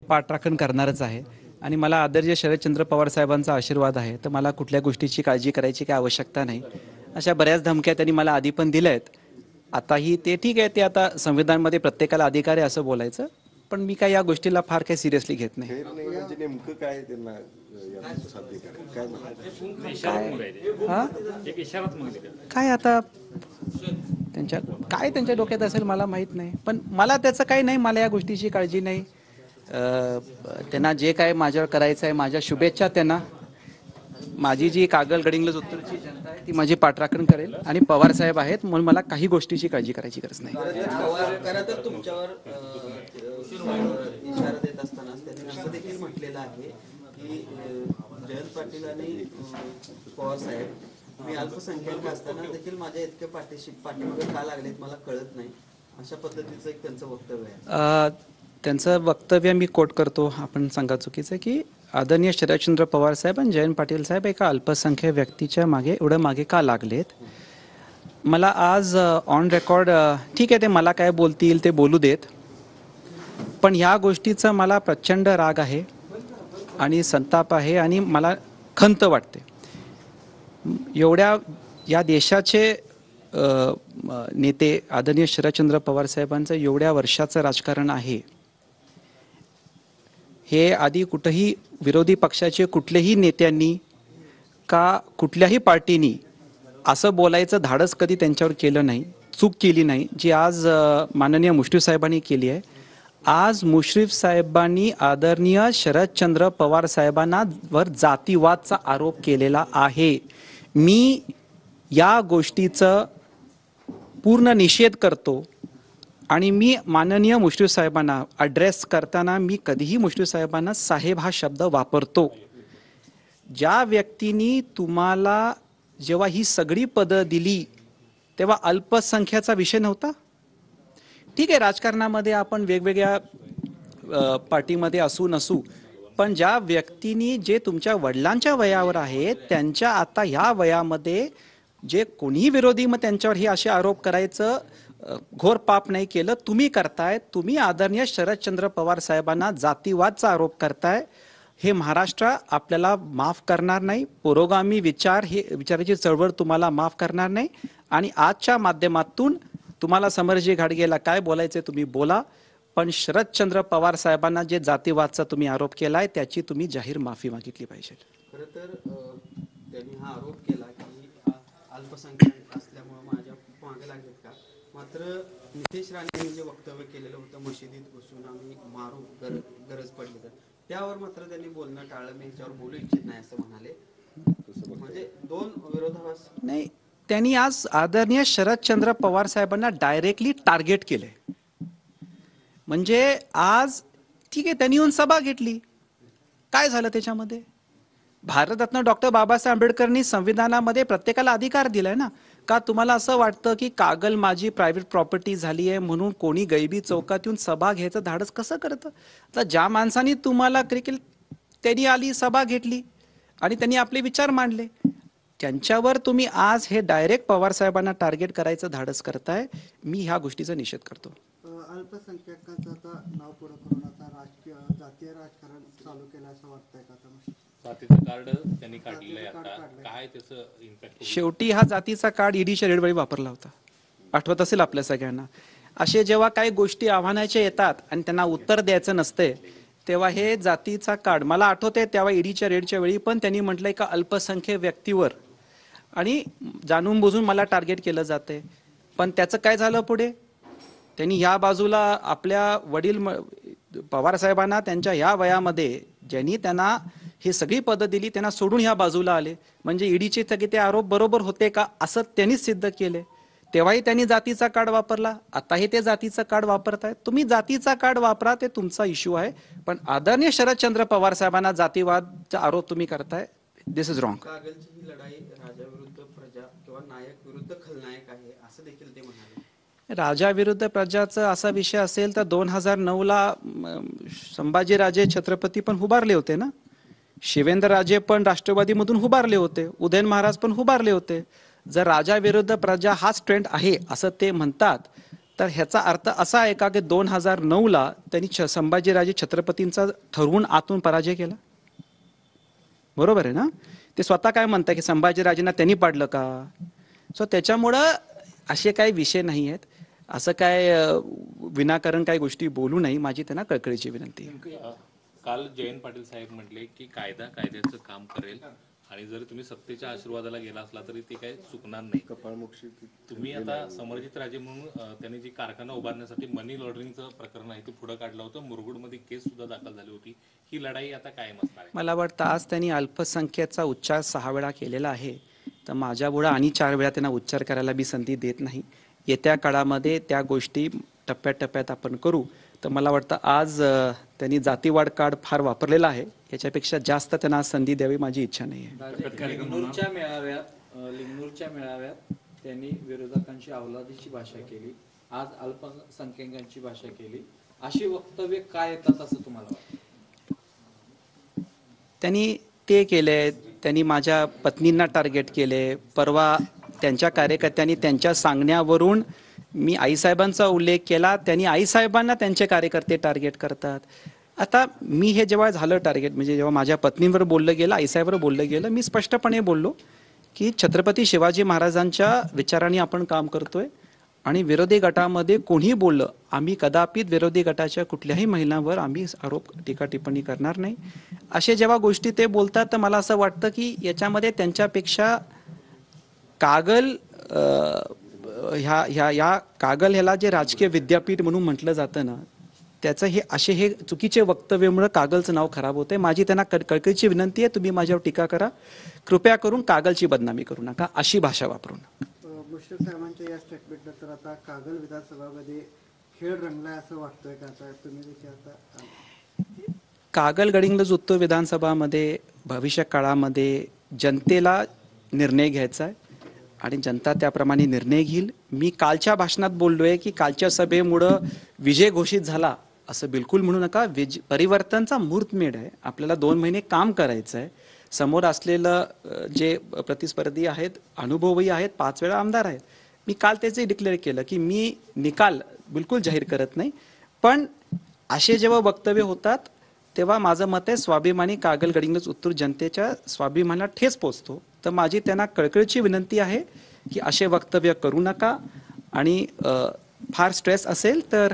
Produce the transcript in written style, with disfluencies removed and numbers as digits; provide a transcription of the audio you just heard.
पाठराखण करणारच आहे आणि मला आदरणीय शरदचंद्र पवार साहेबांचा आशीर्वाद आहे, तर मला कुठल्या गोष्टीची काळजी करायची काही आवश्यकता नाही. अशा बऱ्याच धमक्या त्यांनी मला आधी पण दिल्या आहेत. आताही ते ठीक आहे, ते आता संविधानामध्ये प्रत्येकाला अधिकार आहे असं बोलायचं, पण मी काय या गोष्टीला फार काही सिरियसली घेत नाही. म्हणजे नेमकं काय त्यांना साध्य करायचं काय आता त्यांच्या डोक्यात असेल मला माहीत नाही, पण मला त्याचं काही नाही, मला या गोष्टीची काळजी नाही. त्यांना जे काय माझ्यावर करायचं आहे, माझ्या शुभेच्छा त्यांना. माझी जी कागल गडिंग्लज उत्तरची जनता आहे ती माझी पाठराखण करेल आणि पवार साहेब आहेत म्हणून मला काही गोष्टीची काळजी करायची गरज नाही. खरं तर तुमच्यावर इशारा देत असताना त्यांनी असं देखील म्हटलेलं आहे की जयंत पाटील आणि पवार साहेब मी अल्पसंख्याक असताना देखील माझ्या इतके पाठीमागे का लागलेत मला कळत नाही, अशा पद्धतीचं एक त्यांचं वक्तव्य आहे. त्यांचं वक्तव्य मी कोट करतो, आपण सांगा चुकीचं की आदरणीय शरदचंद्र पवार साहेब आणि जयंत पाटील साहेब एका अल्पसंख्याक व्यक्तीच्या मागे एवढं मागे का लागलेत. मला आज ऑन रेकॉर्ड ठीक आहे, ते मला काय बोलतील ते बोलू देत, पण ह्या गोष्टीचा मला प्रचंड राग आहे आणि संताप आहे आणि मला खंत वाटते. एवढ्या या देशाचे नेते आदरणीय शरदचंद्र पवार साहेबांचं एवढ्या वर्षाचं राजकारण आहे. हे आधी कुठेही विरोधी पक्षाचे कुठल्याही नेत्यांनी का कुठल्याही पार्टीनी असं बोलायचं धाडस कधी त्यांच्यावर केलं नाही, चूक केली नाही, जी आज माननीय मुश्रीफ साहेबांनी केली आहे. आज मुश्रीफ साहेबांनी आदरणीय शरदचंद्र पवार साहेबांना वर जातीवादचा आरोप केलेला आहे. मी या गोष्टीचं पूर्ण निषेध करतो आणि मी माननीय मुश्रीफ साहेबांना ॲड्रेस करताना मी कधीही मुश्रीफ साहेबांना साहेब हा शब्द वापरतो. ज्या व्यक्तींनी तुम्हाला जेव्हा ही सगळी पदं दिली तेव्हा अल्पसंख्याचा विषय नव्हता. ठीक आहे, राजकारणामध्ये आपण वेगवेगळ्या पार्टीमध्ये असू नसू, पण ज्या व्यक्तींनी जे तुमच्या वडिलांच्या वयावर आहेत त्यांच्या आता ह्या वयामध्ये जे कोणीही विरोधी मग त्यांच्यावर हे असे आरोप करायचं घोर पाप नाही केलं, तुम्ही करताय. तुम्ही आदरणीय शरदचंद्र पवार साहेबांना जातीवादचा आरोप करताय. हे महाराष्ट्र आपल्याला माफ करणार नाही. पुरोगामी विचाराची चळवळ तुम्हाला माफ करणार नाही. आणि आजच्या माध्यमातून तुम्हाला समरजी घाटगेला काय बोलायचे तुम्ही बोला, पण शरदचंद्र पवार साहेबांना जे जातीवादचा तुम्ही आरोप केलाय त्याची तुम्ही जाहीर माफी मागितली पाहिजे. खरं तर त्यांनी हा आरोप केला की अल्पसंख्याक असल्यामुळे माझ्या मागे लागलेत का. मात्र नितेश राणेंनी जे वक्तव्य केलेलं होतं मशिदीत घुसून आम्ही मारू गरज पडली तर, त्यावर मात्र त्यांनी बोलणं टाळलं. मी याच्यावर बोलू इच्छित नाही असं म्हणाले. म्हणजे दोन विरोधाभास नाही, त्यांनी आज आदरणीय शरदचंद्र पवार साहेबांना डायरेक्टली टार्गेट केले. म्हणजे आज ठीक आहे, त्यांनी येऊन सभा घेतली, काय झालं त्याच्यामध्ये. भारतरत्न डॉक्टर बाबासाहेब आंबेडकरांनी संविधानामध्ये प्रत्येकाला अधिकार दिलाय ना. का तुम्हाला असं वाटतं की कागल माझी प्रायव्हेट प्रॉपर्टी झाली आहे म्हणून कोणी गैबी चौकात येऊन सभा घ्यायचं धाडस कसं करतं. तर ज्या माणसांनी तुम्हाला क्रिकेट त्यांनी आली सभा घेतली आणि त्यांनी आपले विचार मांडले, त्यांच्यावर तुम्ही आज हे डायरेक्ट पवार साहेबांना टार्गेट करायचं धाडस करताय. मी ह्या गोष्टीचा निषेध करतो. अल्पसंख्याकांचं आता नाव पुढं करून आता जातीय राजकारण चालू केलं असं वाटतंय का. जातीचं कार्ड त्यांनी काढलंय, आता काय त्याचं इम्पॅक्ट. शेवटी हा जातीचा कार्ड ईडीच्या रेडवेळी वापरला होता, आठवत असेल आपल्या सगळ्यांना. असे जेव्हा काही गोष्टी आव्हानाच्या येतात आणि त्यांना उत्तर द्यायचं नसते तेव्हा हे जातीचा कार्ड मला आठवते. तेव्हा ईडीच्या रेडच्या वेळी पण त्यांनी म्हटलंय का अल्पसंख्याक व्यक्तीवर आणि जाणून बुजून मला टार्गेट केलं जाते. पण त्याचं काय झालं पुढे. त्यांनी ह्या बाजूला आपल्या वडील पवार साहेबांना त्यांच्या ह्या वयामध्ये ज्यांनी त्यांना ही सगळी पदं दिली त्यांना सोडून ह्या बाजूला आले. म्हणजे ईडीचे सगळे ते आरोप बरोबर होते का असं त्यांनीच सिद्ध केले. तेव्हाही त्यांनी जातीचा कार्ड वापरला, आताही ते जातीचा कार्ड वापरतायत. तुम्ही जातीचा कार्ड वापरा, ते तुमचा इश्यू आहे, पण आदरणीय शरदचंद्र पवार साहेबांना जातीवादचा आरोप तुम्ही करताय, दिस इज रॉंग. कागलची ही लढाई राजा विरुद्ध प्रजा किंवा नायक विरुद्ध खलनायक आहे असं देखील ते म्हणाले. राजा विरुद्ध प्रजाचा असा विषय असेल तर 2009ला संभाजीराजे छत्रपती पण उभारले होते ना. शिवेंद्रराजे पण राष्ट्रवादीमधून उभारले होते, उदयन महाराज पण उभारले होते. जर राजा विरुद्ध प्रजा हाच ट्रेंड आहे असं ते म्हणतात तर ह्याचा अर्थ असा आहे का की 2009ला त्यांनी संभाजीराजे छत्रपतींचा ठरवून आतून पराजय केला? बरोबर आहे ना? ते स्वतः काय म्हणतात की संभाजीराजेंना त्यांनी पाडलं का? सो त्याच्यामुळं असे काही विषय नाही आहेत. असं काय विनाकारण काही गोष्टी बोलू नाही, माझी त्यांना कळकळीची विनंती आहे. काल जयंत पाटील साहेब म्हटले की कायदा कायद्याचं काम करेल आणि जर तुम्ही सत्तेच्या आशीर्वादाला गेला असला तरी ते काही चुकणार नाही. कपाळमोक्षी तुम्ही आता समरजित राजे म्हणून त्यांनी जी कारखाना उभारण्यासाठी मनी लॉन्ड्रिंगचं प्रकरण आहे ते पुढे काढलं होतं. मुरगुडमध्ये केस सुद्धा दाखल झाली होती. ही लढाई आता कायम असणार आहे. मला वाटतं आज त्यांनी अल्पसंख्याचा उच्चार 6 वेळा केलेला आहे, तर माझ्यापुढं आणि 4 वेळा त्यांना उच्चार करायला मी संधी देत नाही. येत्या काळामध्ये त्या गोष्टी टप्प्याटप्प्यात आपण करू. तर मला वाटतं आज त्यांनी जातीवाद कार्ड फार वापरलेला आहे, याच्यापेक्षा जास्त त्यांना संधी द्यावी माझी इच्छा नाही आहे. लिंगनूरच्या मेळाव्यात त्यांनी विरोधकांची अवलादीची भाषा केली, आज अल्पसंख्याकांची भाषा केली. अशी वक्तव्य काय येतात असं तुम्हाला वाटतं? त्यांनी ते केले, त्यांनी माझ्या पत्नींना टार्गेट केले. परवा त्यांच्या कार्यकर्त्यांनी त्यांच्या सांगण्यावरून मी आईसाहेबांचा उल्लेख केला, त्यांनी आईसाहेबांना त्यांचे कार्यकर्ते टार्गेट करतात. आता मी हे जेव्हा झालं टार्गेट, म्हणजे जेव्हा माझ्या पत्नीवर बोललं गेलं, आईसाहेबवर बोललं गेलं, मी स्पष्टपणे बोललो की छत्रपती शिवाजी महाराजांच्या विचारांनी आपण काम करतोय आणि विरोधी गटामध्ये कोणी बोललं, आम्ही कदापित विरोधी गटाच्या कुठल्याही महिलांवर आम्ही आरोप टीका टिप्पणी करणार नाही. असे जेव्हा गोष्टी ते बोलतात तर मला असं वाटतं की याच्यामध्ये त्यांच्यापेक्षा कागल ह्या कागल ह्याला जे राजकीय विद्यापीठ म्हणून म्हटलं जातं ना, त्याचं हे चुकीचे वक्तव्यामुळे कागलचं नाव खराब होतंय. माझी त्यांना कळकळीची विनंती आहे, तुम्ही माझ्यावर टीका करा, कृपया करून कागलची बदनामी करू नका, अशी भाषा वापरू नका. मुश्रीफ साहेबांच्या या स्टेटमेंटनंतर आता कागल विधानसभामध्ये खेळ रंगलाय असं वाटतंय का? आता तुम्ही विचारता कागल गडिंग्लज उत्तर विधानसभामध्ये भविष्य काळामध्ये जनतेला निर्णय घ्यायचा आहे आणि जनता त्याप्रमाणे निर्णय घेईल. मी कालच्या भाषणात बोललोय की कालच्या सभेमुळं विजय घोषित झाला असं बिलकुल म्हणू नका. परिवर्तनचा मुहूर्तमेढ आहे, आपल्याला 2 महिने काम करायचं आहे. समोर असलेलं जे प्रतिस्पर्धी आहेत, अनुभवही आहेत, 5 वेळा आमदार आहेत. मी काल त्याचे डिक्लेअर केलं की मी निकाल बिलकुल जाहीर करत नाही, पण असे जेव्हा वक्तव्य होतात तेव्हा माझं मत आहे स्वाभिमानी कागल गडिंग्लज उत्तर जनतेच्या स्वाभिमानाला ठेस पोचतो. तर माझी त्यांना कळकळीची विनंती आहे की असे वक्तव्य करू नका आणि फार स्ट्रेस असेल तर